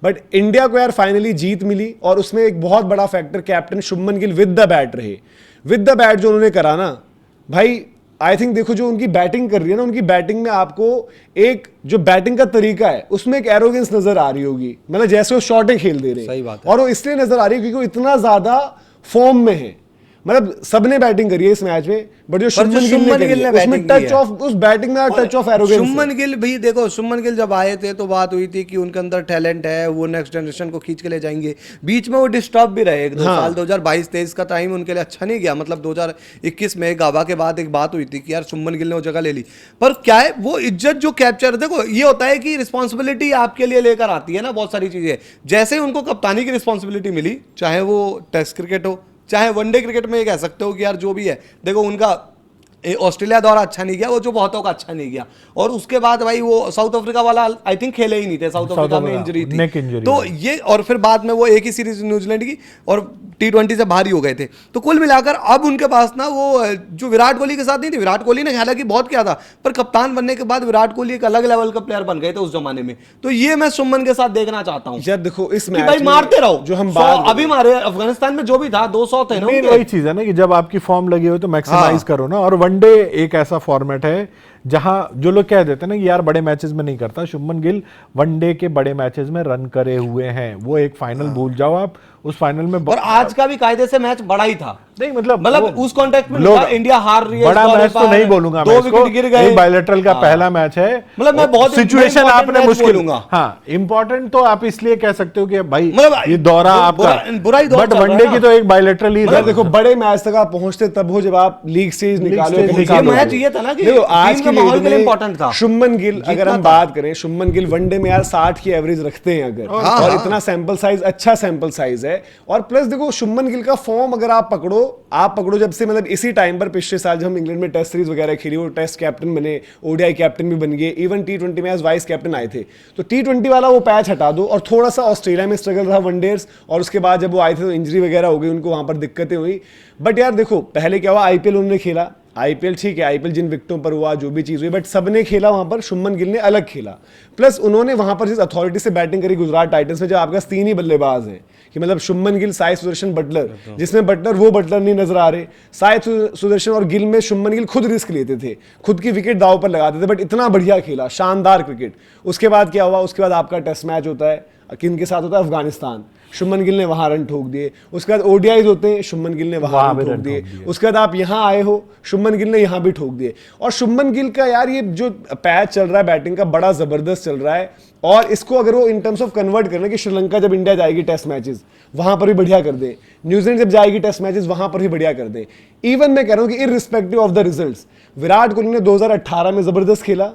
But India को यार finally जीत मिली, और उसमें एक बहुत बड़ा factor captain Shubman Gill with the bat रहे। विद द बैट जो उन्होंने करा ना भाई, आई थिंक देखो जो उनकी बैटिंग कर रही है ना, उनकी बैटिंग में आपको एक जो बैटिंग का तरीका है उसमें एक एरोगेंस नजर आ रही होगी, मतलब जैसे वो शॉटें खेल दे रहे हैं। सही बात है। और वो इसलिए नजर आ रही है क्योंकि वो इतना ज्यादा फॉर्म में है, मतलब सबने बैटिंग करी है इस मैच में, बट जो शुभमन गिल ने उसमें टच ऑफ, उस बैटिंग में touch of arrogance. Shubman Gill भी देखो, शुभमन गिल जब आए थे तो बात हुई थी कि उनके अंदर टैलेंट है, वो नेक्स्ट जनरेशन को खींच के ले जाएंगे। बीच में वो डिस्टर्ब भी रहे एक दो साल, 2022-23 का टाइम उनके लिए अच्छा नहीं गया। मतलब 2021 में गाबा के बाद एक बात हुई थी कि यार शुभमन गिल ने वो जगह ले ली, पर क्या है वो इज्जत जो कैप्चर, देखो ये होता है कि रिस्पॉन्सिबिलिटी आपके लिए लेकर आती है ना बहुत सारी चीजें। जैसे ही उनको कप्तानी की रिस्पॉन्सिबिलिटी मिली, चाहे वो टेस्ट क्रिकेट हो चाहे वनडे क्रिकेट में, ये कह सकते हो कि यार जो भी है, देखो उनका ऑस्ट्रेलिया दौरा अच्छा नहीं गया, वो जो बहुतों का अच्छा नहीं गया, और उसके बाद भाई वो साउथ अफ्रीका वाला आई थिंक खेले ही नहीं थे, साउथ अफ्रीका में इंजरी थी तो ये, और फिर बाद में वो एक ही सीरीज न्यूजीलैंड की और T20 से बाहर ही हो गए थे। तो कुल मिलाकर अब उनके पास ना वो जो विराट कोहली के साथ नहीं थी, विराट कोहली ने हालांकि बहुत किया था, पर कप्तान बनने के बाद विराट कोहली एक अलग लेवल का प्लेयर बन गए थे उस जमाने में। तो ये मैं शुभमन के साथ देखना चाहता हूँ। यार देखो इस मैच भाई मारते रहो, जो हम अभी मारे अफगानिस्तान में जो भी था 200 थे ना, वही चीज है ना कि जब आपकी फॉर्म लगी हो तो मैक्सिमाइज करो ना। और वनडे एक ऐसा फॉर्मेट है जहां जो लोग कह देते हैं ना कि यार बड़े मैचेस में नहीं करता, शुभमन गिल वनडे के बड़े मैचेस में रन करे हुए हैं। वो एक फाइनल भूल जाओ आप, उस फाइनल में और आज का भी कायदे से मैच बड़ा ही था। नहीं मतलब उस कॉन्टेक्ट में इंडिया हार रही है, बड़ा मैच तो नहीं बोलूंगा मैं इसको, ये बायलैटरल का पहला मैच है, मतलब मैं बहुत सिचुएशन आपने मुश्किल, हाँ इंपॉर्टेंट तो आप इसलिए कह सकते हो कि भाई ये दौरा आपका, बट वनडे की तो एक बायलैटरल ही था। देखो बड़े मैच तक आप पहुंचते तब हो जब आप लीग स्टेज निकालो। मैच ये था ना कि आज के माहौल के लिए इंपॉर्टेंट था। शुभमन गिल अगर हम बात करें, शुभमन गिल वनडे में यार 60 की एवरेज रखते हैं अगर, और इतना सैंपल साइज, अच्छा सैंपल साइज है। और प्लस देखो शुभमन गिल का फॉर्म अगर आप पकड़ो जब से, मतलब इसी टाइम पर पिछले साल जब हम इंग्लैंड में टेस्ट सीरीज वगैरह खेली, वो टेस्ट कैप्टन बने, ओडीआई कैप्टन भी बन गए, इवन T20 में एज वाइस कैप्टन आए थे। तो T20 वाला वो पैच हटा दो, और थोड़ा सा ऑस्ट्रेलिया में स्ट्रगल रहा वनडेज, और उसके बाद जब वो आए थे तो इंजरी वगैरह हो गई, उनको वहां पर दिक्कतें हुई। बट यार देखो पहले क्या हुआ, आईपीएल उन्होंने खेला, आईपीएल ठीक है, आईपीएल जिन विकेटों पर हुआ जो भी चीज हुई, बट सबने खेला वहां पर, शुभमन गिल ने अलग खेला। प्लस उन्होंने वहां पर जिस अथॉरिटी से बैटिंग करी गुजरात टाइटंस में, जब आपके 3 ही बल्लेबाज हैं कि मतलब शुभमन गिल, साई सुदर्शन, बटलर, जिसमें बटलर वो बटलर नहीं नजर आ रहे, साई सुदर्शन और गिल में शुभमन गिल खुद रिस्क लेते थे, खुद की विकेट दाव पर लगाते थे, बट इतना बढ़िया खेला, शानदार क्रिकेट। उसके बाद क्या हुआ, उसके बाद आपका टेस्ट मैच होता है, किन के साथ होता है, अफगानिस्तान, शुभमन गिल ने वहां रन ठोक दिए। उसके बाद ओडीआईज होते हैं, शुभमन गिल ने वहां रन ठोक दिए। उसके बाद आप यहां आए हो, शुभमन गिल ने यहां भी ठोक दिए। और शुभमन गिल का यार ये जो पैच चल रहा है बैटिंग का, बड़ा जबरदस्त चल रहा है। और इसको अगर वो इन टर्म्स ऑफ कन्वर्ट करना कि श्रीलंका जब इंडिया जाएगी टेस्ट मैचेस वहां पर भी बढ़िया कर दे, न्यूजीलैंड जब जाएगी टेस्ट मैचेस वहां पर भी बढ़िया कर दे। इवन मैं कह रहा हूं कि irrespective of the results, Virat Kohli ने 2018 में जबरदस्त खेला,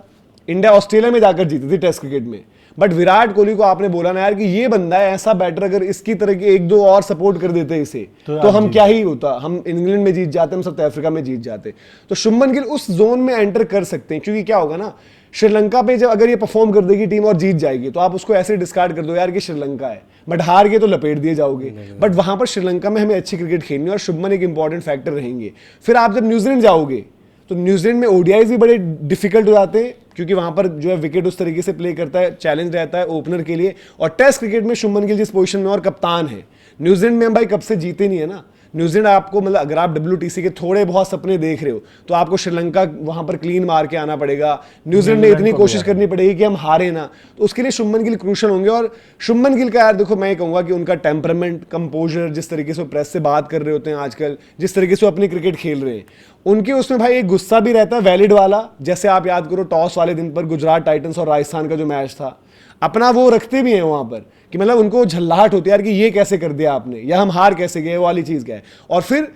इंडिया ऑस्ट्रेलिया में जाकर जीती थी टेस्ट क्रिकेट में, बट विराट कोहली को आपने बोला ना यार कि ये बंदा है ऐसा बैटर, अगर इसकी तरह के 1-2 और सपोर्ट कर देते इसे तो हम क्या ही होता, हम इंग्लैंड में जीत जाते, हम साउथ अफ्रीका में जीत जाते। तो शुभमन गिल उस जोन में एंटर कर सकते हैं, क्योंकि क्या होगा ना, श्रीलंका पे जब अगर ये परफॉर्म कर देगी टीम और जीत जाएगी तो आप उसको ऐसे डिस्कार्ड कर दो यार कि श्रीलंका है, बट हार के तो लपेट दिए जाओगे। बट वहां पर श्रीलंका में हमें अच्छी क्रिकेट खेलनी है और शुभमन एक इंपॉर्टेंट फैक्टर रहेंगे। फिर आप जब न्यूजीलैंड जाओगे तो न्यूजीलैंड में ओडीआईज भी बड़े डिफिकल्ट हो जाते हैं, क्योंकि वहां पर जो है विकेट उस तरीके से प्ले करता है, चैलेंज रहता है ओपनर के लिए। और टेस्ट क्रिकेट में शुभमन गिल जिस पोजीशन में और कप्तान है, न्यूजीलैंड में हम भाई कब से जीते नहीं है ना। न्यूजीलैंड आपको मतलब अगर आप WTC के थोड़े बहुत सपने देख रहे हो तो आपको श्रीलंका वहां पर क्लीन मार के आना पड़ेगा, न्यूजीलैंड में इतनी कोशिश करनी पड़ेगी कि हम हारे ना, तो उसके लिए शुभमन गिल क्रूशल होंगे। और शुभमन गिल का यार देखो मैं कहूंगा कि उनका टेम्परामेंट, कंपोजर, जिस तरीके से वो प्रेस से बात कर रहे होते हैं आजकल, जिस तरीके से वो अपनी क्रिकेट खेल रहे हैं, उनके उसमें भाई एक गुस्सा भी रहता है वैलिड वाला। जैसे आप याद करो टॉस वाले दिन पर गुजरात टाइटंस और राजस्थान का जो मैच था, अपना वो रखते भी हैं वहां पर कि मतलब उनको झल्लाहट होती है यार कि ये कैसे कर दिया आपने, या हम हार कैसे गए, वो वाली चीज क्या है। और फिर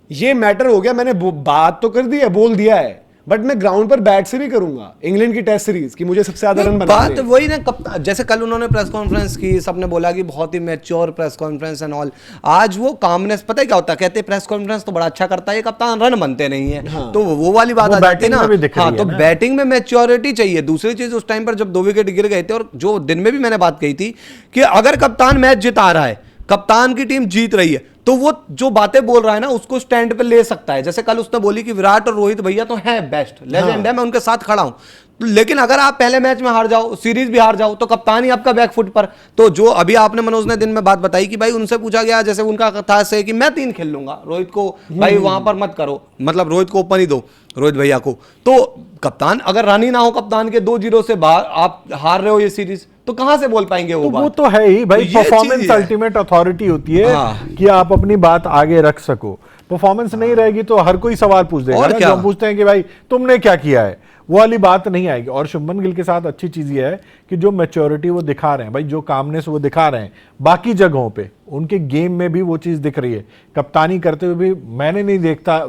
ये मैटर हो गया, मैंने बात तो कर दी है, बोल दिया है, बट मैं ग्राउंड पर बैट से भी करूंगा इंग्लैंड की टेस्ट सीरीज की मुझे सबसे ज्यादा रन बनाने हैं। बात वही ना, जैसे कल उन्होंने प्रेस कॉन्फ्रेंस की, सबने बोला कि बहुत ही mature press conference and all. आज वो कामनेस, पता है क्या होता है, कहते हैं प्रेस कॉन्फ्रेंस तो बड़ा अच्छा करता है कप्तान, रन बनते नहीं है। हाँ। तो वो वाली बात आ जाती है ना। हाँ, तो बैटिंग में मैच्योरिटी चाहिए। दूसरी चीज, उस टाइम पर जब 2 विकेट गिर गए थे, और जो दिन में भी मैंने बात कही थी कि अगर कप्तान मैच जिता रहा है, कप्तान की टीम जीत रही है, तो वो जो बातें बोल रहा है ना उसको स्टैंड पे ले सकता है। जैसे कल उसने बोली कि विराट और रोहित भैया तो हैं बेस्ट, लेजेंड है, मैं उनके साथ खड़ा हूं। लेकिन अगर आप पहले मैच में हार जाओ, सीरीज भी हार जाओ, तो कप्तानी आपका बैकफुट पर। तो जो अभी आपने मनोज ने दिन में बात बताई कि भाई उनसे पूछा गया, जैसे उनका था से कि मैं 3 खेल लूंगा, रोहित को भाई वहां पर मत करो, मतलब रोहित को ओपन ही दो, रोहित भैया को। तो कप्तान अगर रन ही ना हो कप्तान के, 2-0 से बाहर आप हार रहे हो ये सीरीज, तो कहां से बोल पाएंगे वो बात? वो तो है ही भाई, तो परफॉर्मेंस अल्टीमेट अथॉरिटी होती है कि आप अपनी बात आगे रख सको। परफॉर्मेंस नहीं रहेगी तो हर कोई सवाल पूछ देगा और ना, क्या? जो हम पूछते हैं कि भाई तुमने क्या किया है, वो वाली बात नहीं आएगी। और शुभमन गिल के साथ अच्छी चीज ये है कि जो मैच्योरिटी वो दिखा रहे हैं भाई, जो कामनेस वो दिखा रहे हैं, बाकी जगहों पे उनके गेम में भी वो चीज दिख रही है। कप्तानी करते हुए भी मैंने नहीं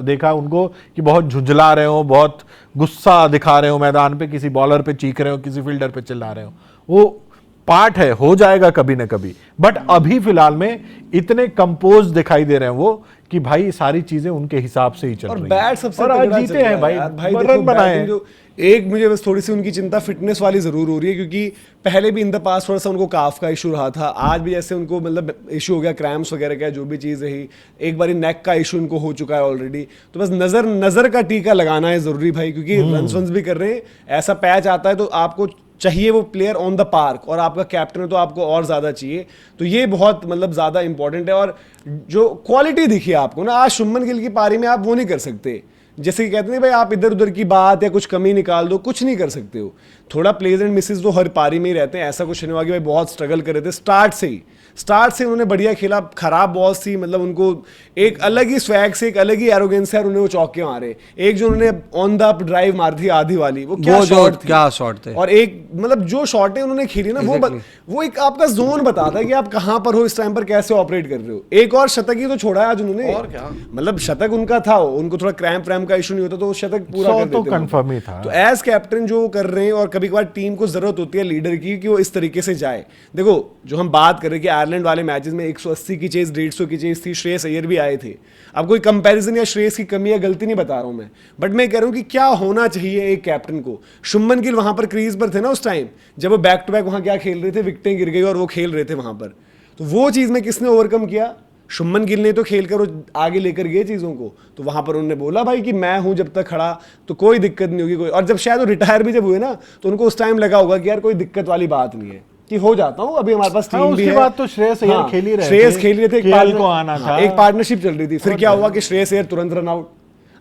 देखा उनको कि बहुत झुंझला रहे हो, बहुत गुस्सा दिखा रहे हो मैदान पे, किसी बॉलर पे चीख रहे हो, किसी फील्डर पे चिल्ला रहे हो। वो पार्ट है, हो जाएगा कभी ना कभी, बट अभी फिलहाल में इतने कंपोज दिखाई दे रहे हैं वो कि भाई सारी चीजें उनके हिसाब से ही चल रही हैं। बैट सबसे और तगड़ा आज जीते चल रहा हैं है भाई, यार। भाई रन देखो, बनाए बैटिंग जो एक मुझे बस थोड़ी सी उनकी चिंता फिटनेस वाली जरूर हो रही है, क्योंकि पहले भी इन द पास थोड़ा सा उनको काफ का इशू रहा था। आज भी जैसे उनको मतलब इशू हो गया क्रैम्प्स वगैरह का, जो भी चीज़ रही, एक बार नेक का इशू इनको हो चुका है ऑलरेडी। तो बस नजर का टीका लगाना है जरूरी भाई, क्योंकि रन भी कर रहे हैं। ऐसा पैच आता है तो आपको चाहिए वो प्लेयर ऑन द पार्क, और आपका कैप्टन है तो आपको और ज़्यादा चाहिए। तो ये बहुत मतलब ज़्यादा इंपॉर्टेंट है। और जो क्वालिटी दिखी आपको ना आज शुभमन गिल की पारी में, आप वो नहीं कर सकते जैसे कि कहते हैं भाई आप इधर उधर की बात या कुछ कमी निकाल दो, कुछ नहीं कर सकते हो। थोड़ा प्लेज एंड मिसेस तो हर पारी में ही रहते हैं, ऐसा कुछ नहीं हुआ कि भाई बहुत स्ट्रगल कर रहे थे। स्टार्ट से उन्होंने बढ़िया खेला। खराब बॉल्स थी, मतलब उनको एक अलग ही स्वैग से, एक अलग ही एरोगेंस से और उन्हें वो चौके मारे। एक जो उन्होंने ऑन द अप ड्राइव मार थी आधी वाली, वो क्या शॉट थी, क्या शॉट थे। और एक मतलब जो शॉटें उन्होंने खेली ना, वो एक आपका जोन बताता है कि आप कहां पर हो, इस टाइम पर कैसे ऑपरेट कर रहे हो। एक और शतक ही तो छोड़ा है आज उन्होंने, और क्या मतलब शतक उनका था, उनको थोड़ा क्रैम्प व्रैम्प का इशू नहीं होता तो वो शतक पूरा कर देते। तो कंफर्म ही था। तो एज कैप्टन जो कर रहे हैं, और कभी कभार टीम को जरूरत होती है लीडर की कि वो इस तरीके से जाए। देखो जो हम बात कर रहे हैं कि आयरलैंड वाले मैचेस में 180 की चेज, 150 की चेज थी, श्रेयस अय्यर भी आए थे। अब कोई कंपैरिजन या श्रेयस की कमी या गलती नहीं बता रहा हूं मैं, बट मैं कह रहा हूं कि क्या होना चाहिए एक कैप्टन को। शुभमन गिल वहां पर क्रीज पर थे ना उस टाइम, जब वो बैक टू बैक वहां क्या खेल रहे थे, विकेटें गिर गई और वो खेल रहे थे वहां पर। तो वो चीज में किसने ओवरकम किया? शुभमन गिल ने तो खेलकर वो आगे लेकर गए चीज़ों को। तो वहां पर उन्होंने बोला भाई कि मैं हूं जब तक खड़ा तो कोई दिक्कत नहीं होगी कोई। और जब शायद वो रिटायर भी जब हुए ना, तो उनको उस टाइम लगा होगा कि यार कोई दिक्कत वाली बात नहीं है, कि हो जाता हूं, अभी हमारे पास टीम भी है। उसके बाद तो श्रेयस अय्यर खेल ही रहे थे, श्रेयस खेल रहे थे, एक पार्टनरशिप चल रही थी। फिर क्या हुआ कि श्रेयस अय्यर तुरंत रन आउट,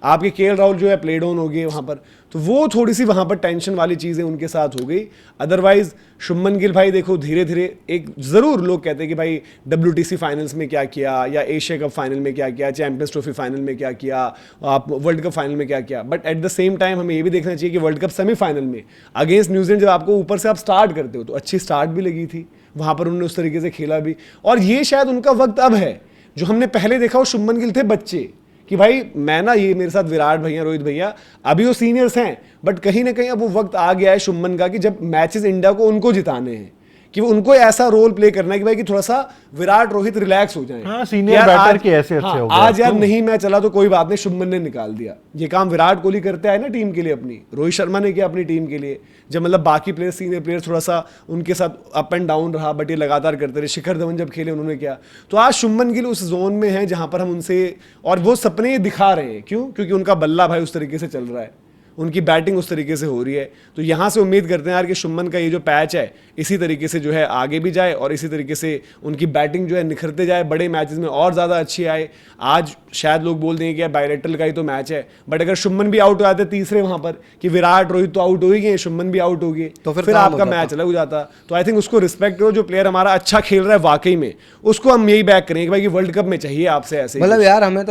आपके केएल राहुल जो है प्लेड ऑन हो गए वहां पर। तो वो थोड़ी सी वहां पर टेंशन वाली चीजें उनके साथ हो गई। अदरवाइज शुभमन गिल भाई देखो धीरे धीरे एक जरूर लोग कहते हैं कि भाई WTC फाइनल्स में क्या किया, या एशिया कप फाइनल में क्या किया, चैंपियंस ट्रॉफी फाइनल में क्या किया, आप वर्ल्ड कप फाइनल में क्या किया, but at the same time हमें ये भी देखना चाहिए कि वर्ल्ड कप सेमीफाइनल में अगेंस्ट न्यूजीलैंड जब आपको ऊपर से आप स्टार्ट करते हो तो अच्छी स्टार्ट भी लगी थी वहां पर, उन्होंने उस तरीके से खेला भी। और ये शायद उनका वक्त अब है। जो हमने पहले देखा वो शुभमन गिल थे बच्चे, कि भाई मैं ना, ये मेरे साथ विराट भैया, रोहित भैया, अभी वो सीनियर्स हैं, बट कहीं ना कहीं अब वो वक्त आ गया है शुभमन का कि जब मैचेस इंडिया को उनको जिताने हैं, कि वो उनको ऐसा रोल प्ले करना है कि भाई कि थोड़ा सा विराट रोहित रिलैक्स हो जाए। हाँ, सीनियर बैटर की हैसियत से हो गया। आज यार नहीं मैं चला तो कोई बात नहीं, शुभमन ने निकाल दिया। ये काम विराट कोहली करते आए ना टीम के लिए अपनी, रोहित शर्मा ने किया अपनी टीम के लिए, जब मतलब बाकी प्लेयर सीनियर प्लेयर थोड़ा सा उनके साथ अप एंड डाउन रहा, बट ये लगातार करते रहे। शिखर धवन जब खेले उन्होंने किया। तो आज शुभमन गिल उस जोन में है जहां पर हम उनसे, और वो सपने दिखा रहे हैं। क्यों? क्योंकि उनका बल्ला भाई उस तरीके से चल रहा है, उनकी बैटिंग उस तरीके से हो रही है। तो यहाँ से उम्मीद करते हैं यार कि शुभमन का ये जो पैच है इसी तरीके से जो है आगे भी जाए, और इसी तरीके से उनकी बैटिंग जो है निखरते जाए, बड़े मैचेस में और ज़्यादा अच्छी आए। आज शायद लोग बोल देंगे कि यार बायलेटरल का ही तो मैच है, बट अगर शुभमन भी आउट हो जाते तीसरे वहाँ पर, कि विराट रोहित तो आउट हो ही गए, शुभमन भी आउट हो गए, तो फिर आपका मैच अलग हो जाता। तो आई थिंक उसको रिस्पेक्ट करो, जो प्लेयर हमारा अच्छा खेल रहा है वाकई में, उसको हम यही बैक करेंगे कि भाई वर्ल्ड कप में चाहिए आपसे ऐसे। मतलब यार हमें तो